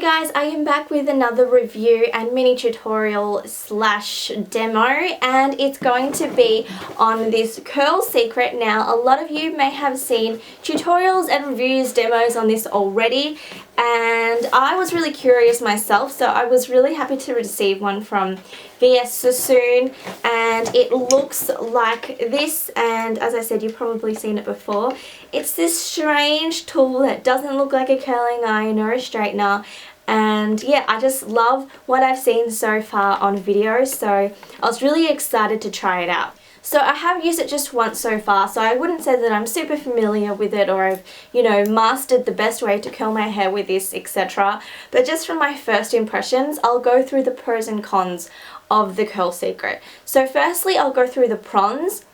guys, I am back with another review and mini tutorial slash demo, and it's going to be on this curl secret. Now, a lot of you may have seen tutorials and reviews, demos on this already, and I was really curious myself, so I was really happy to receive one from Sassoon, and it looks like this, and as I said, you've probably seen it before. It's this strange tool that doesn't look like a curling iron or a straightener, and yeah, I just love what I've seen so far on video, so I was really excited to try it out. So I have used it just once so far, so I wouldn't say that I'm super familiar with it or I've, mastered the best way to curl my hair with this, etc. But just from my first impressions, I'll go through the pros and cons of the curl secret. So firstly, I'll go through the pros.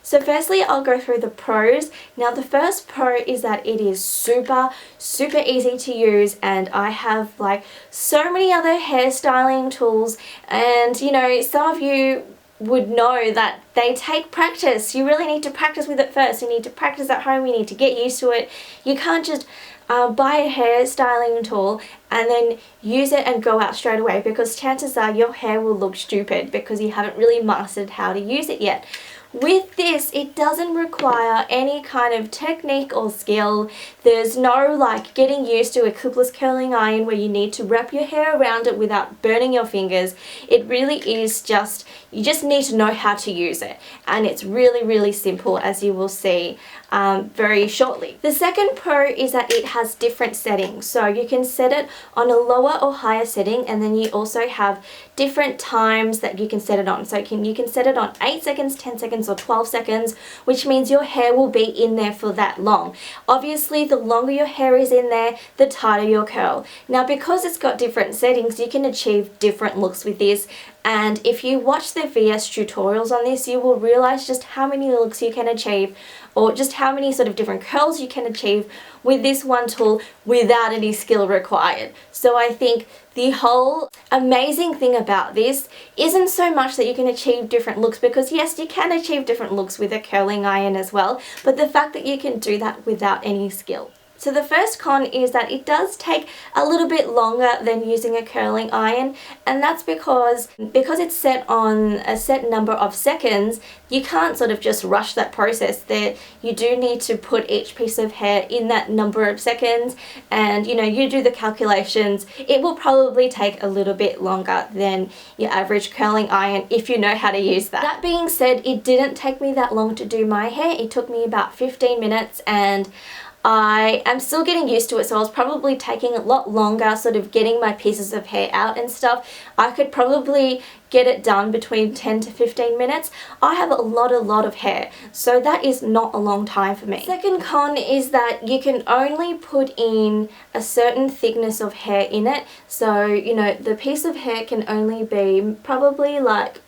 So firstly, I'll go through the pros. Now, the first pro is that it is super easy to use, and I have like so many other hairstyling tools, and some of you would know that they take practice. You really need to practice with it first. You need to practice at home. You need to get used to it. You can't just buy a hairstyling tool and then use it and go out straight away, because chances are your hair will look stupid because you haven't really mastered how to use it yet. With this, it doesn't require any kind of technique or skill. There's no like getting used to a clipless curling iron where you need to wrap your hair around it without burning your fingers. It really is just, you just need to know how to use it. And it's really simple, as you will see very shortly. The second pro is that it has different settings. So you can set it on a lower or higher setting, and then you also have different times that you can set it on. So you can set it on 8 seconds, 10 seconds, or 12 seconds, which means your hair will be in there for that long. Obviously, the longer your hair is in there, the tighter your curl. Now, because it's got different settings, you can achieve different looks with this. And if you watch the VS tutorials on this, you will realize just how many looks you can achieve, or just how many sort of different curls you can achieve with this one tool without any skill required. So I think the whole amazing thing about this isn't so much that you can achieve different looks, because yes, you can achieve different looks with a curling iron as well, but the fact that you can do that without any skill. So the first con is that it does take a little bit longer than using a curling iron, and that's because it's set on a set number of seconds. You can't sort of just rush that process. There, you do need to put each piece of hair in that number of seconds, and you do the calculations. It will probably take a little bit longer than your average curling iron if you know how to use that. That being said, it didn't take me that long to do my hair. It took me about 15 minutes, and I am still getting used to it, so I was probably taking a lot longer sort of getting my pieces of hair out and stuff. I could probably get it done between 10 to 15 minutes. I have a lot of hair, so that is not a long time for me. Second con is that you can only put in a certain thickness of hair in it. So, the piece of hair can only be probably like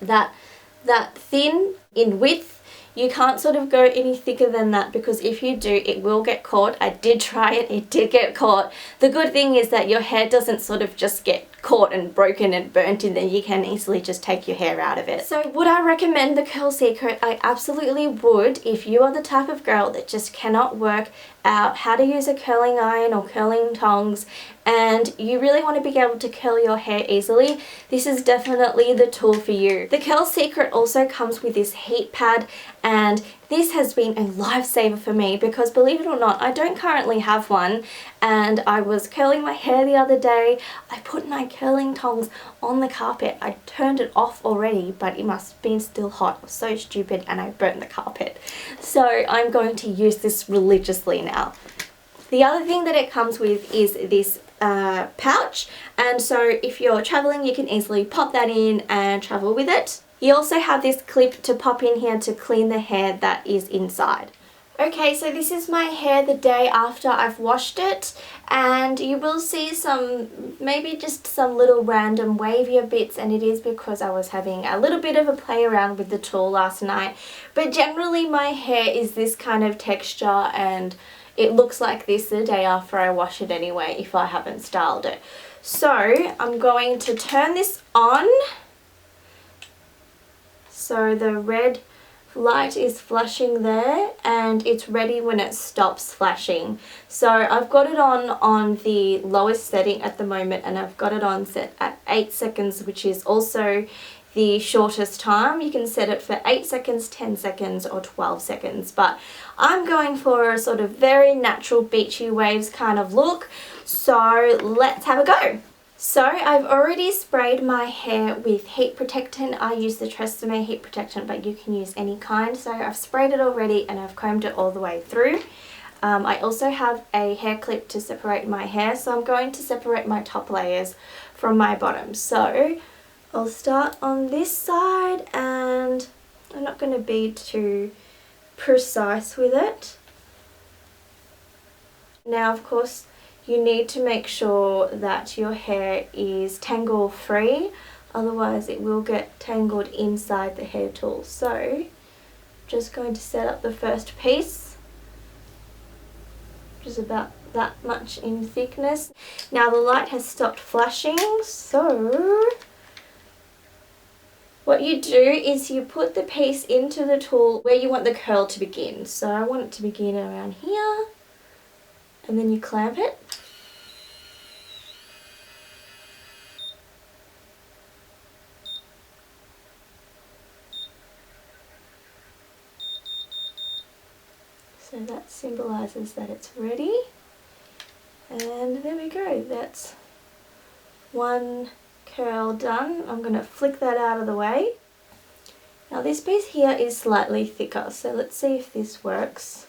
that thin in width. You can't sort of go any thicker than that, because if you do, it will get caught. I did try it, it did get caught. The good thing is that your hair doesn't sort of just get caught and broken and burnt, and then you can easily just take your hair out of it. So would I recommend the curl secret? I absolutely would, if you are the type of girl that just cannot work out how to use a curling iron or curling tongs, and you really want to be able to curl your hair easily. This is definitely the tool for you. The curl secret also comes with this heat pad, and this has been a lifesaver for me, because believe it or not, I don't currently have one, and I was curling my hair the other day. I put my curling tongs on the carpet. I turned it off already, but it must have been still hot. I was so stupid and I burnt the carpet. So I'm going to use this religiously now. The other thing that it comes with is this pouch, and so if you're traveling, you can easily pop that in and travel with it. You also have this clip to pop in here to clean the hair that is inside. Okay, so this is my hair the day after I've washed it, and you will see maybe just some little random wavier bits, and it is because I was having a little bit of a play around with the tool last night. But generally my hair is this kind of texture, and it looks like this the day after I wash it anyway, if I haven't styled it. So I'm going to turn this on. So the red light is flashing there and it's ready when it stops flashing. So I've got it on the lowest setting at the moment, and I've got it on set at 8 seconds, which is also the shortest time. You can set it for 8 seconds, 10 seconds or 12 seconds, but I'm going for a sort of very natural beachy waves kind of look, so let's have a go. So I've already sprayed my hair with heat protectant. I use the Tresemme heat protectant, but you can use any kind. So I've sprayed it already and I've combed it all the way through. I also have a hair clip to separate my hair, so I'm going to separate my top layers from my bottom. So I'll start on this side, and I'm not going to be too precise with it. Now, of course, you need to make sure that your hair is tangle free, otherwise it will get tangled inside the hair tool. So I'm just going to set up the first piece, which is about that much in thickness. Now the light has stopped flashing, so what you do is you put the piece into the tool where you want the curl to begin. So I want it to begin around here, and then you clamp it. So that symbolises that it's ready. And there we go, that's one curl done. I'm going to flick that out of the way. Now this piece here is slightly thicker, so let's see if this works.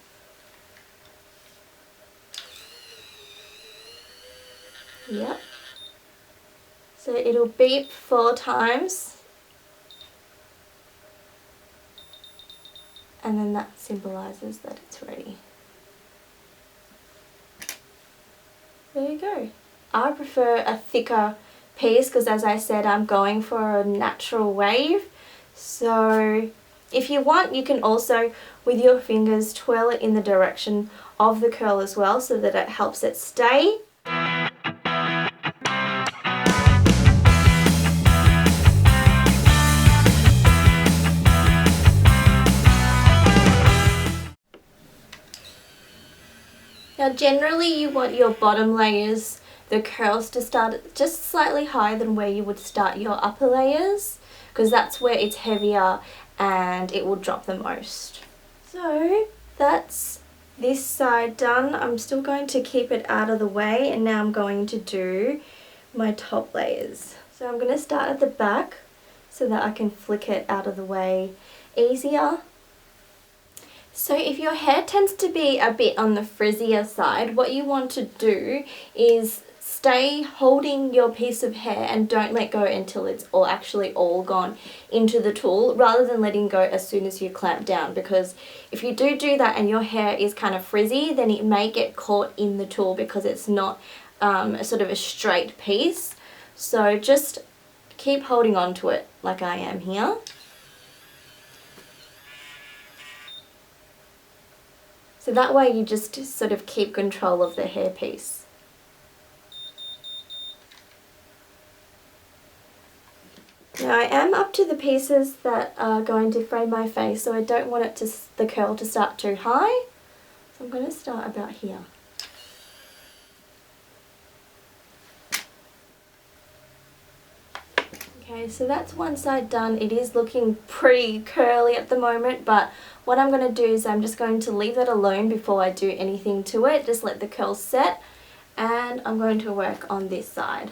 Yep. So it'll beep 4 times, and then that symbolises that it's ready. There you go. I prefer a thicker piece because, as I said, I'm going for a natural wave. So if you want, you can also, with your fingers, twirl it in the direction of the curl as well, so that it helps it stay. Now generally you want your bottom layers, the curls, to start just slightly higher than where you would start your upper layers, because that's where it's heavier and it will drop the most. So that's this side done. I'm still going to keep it out of the way, and now I'm going to do my top layers. So I'm going to start at the back so that I can flick it out of the way easier. So if your hair tends to be a bit on the frizzier side, what you want to do is stay holding your piece of hair and don't let go until it's all gone into the tool, rather than letting go as soon as you clamp down, because if you do that and your hair is kind of frizzy, then it may get caught in the tool because it's not a sort of a straight piece. So just keep holding on to it like I am here. So that way you just sort of keep control of the hairpiece. Now I am up to the pieces that are going to frame my face, so I don't want it the curl to start too high. So I'm going to start about here. Okay, so that's one side done. It is looking pretty curly at the moment, but what I'm going to do is I'm just going to leave that alone before I do anything to it. Just let the curls set, and I'm going to work on this side.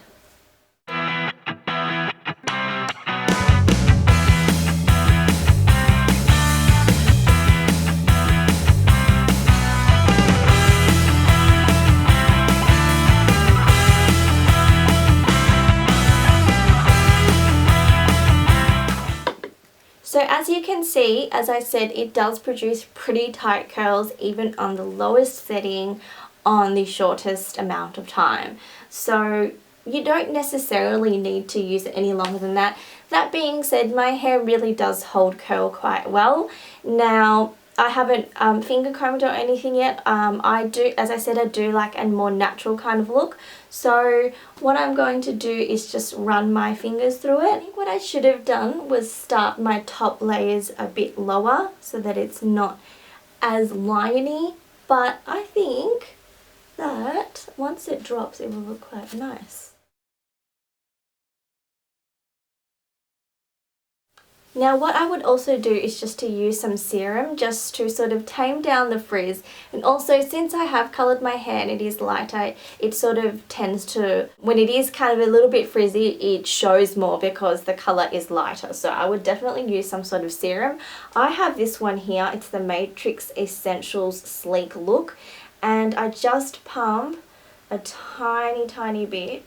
So as you can see, as I said, it does produce pretty tight curls even on the lowest setting on the shortest amount of time. So you don't necessarily need to use it any longer than that. That being said, my hair really does hold curl quite well. Now, I haven't finger combed or anything yet. I do, as I said, I do like a more natural kind of look. So what I'm going to do is just run my fingers through it. I think what I should have done was start my top layers a bit lower so that it's not as liney. But I think that once it drops, it will look quite nice. Now what I would also do is just to use some serum just to sort of tame down the frizz, and also since I have coloured my hair and it is lighter, it sort of tends to, when it is kind of a little bit frizzy, it shows more because the colour is lighter. So I would definitely use some sort of serum. I have this one here, it's the Matrix Essentials Sleek Look, and I just pump a tiny bit,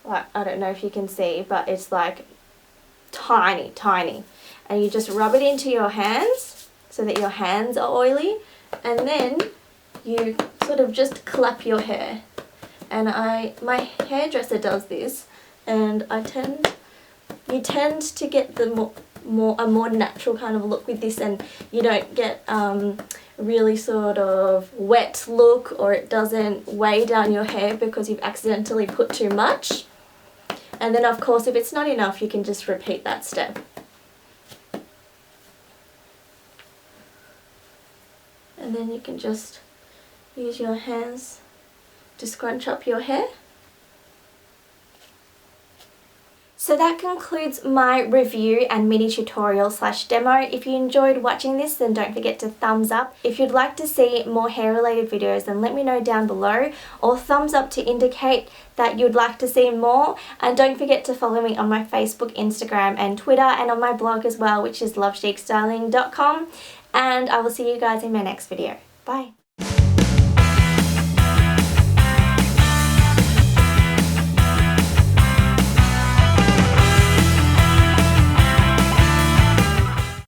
like, I don't know if you can see, but it's like tiny, and you just rub it into your hands so that your hands are oily, and then you sort of just clap your hair. And my hairdresser does this, and you tend to get the a more natural kind of look with this, and you don't get really sort of wet look, or it doesn't weigh down your hair because you've accidentally put too much. And then of course if it's not enough, you can just repeat that step. And then you can just use your hands to scrunch up your hair. So that concludes my review and mini tutorial / demo. If you enjoyed watching this, then don't forget to thumbs up. If you'd like to see more hair related videos, then let me know down below, or thumbs up to indicate that you'd like to see more. And don't forget to follow me on my Facebook, Instagram and Twitter, and on my blog as well, which is lovechicstyling.com. And I will see you guys in my next video. Bye.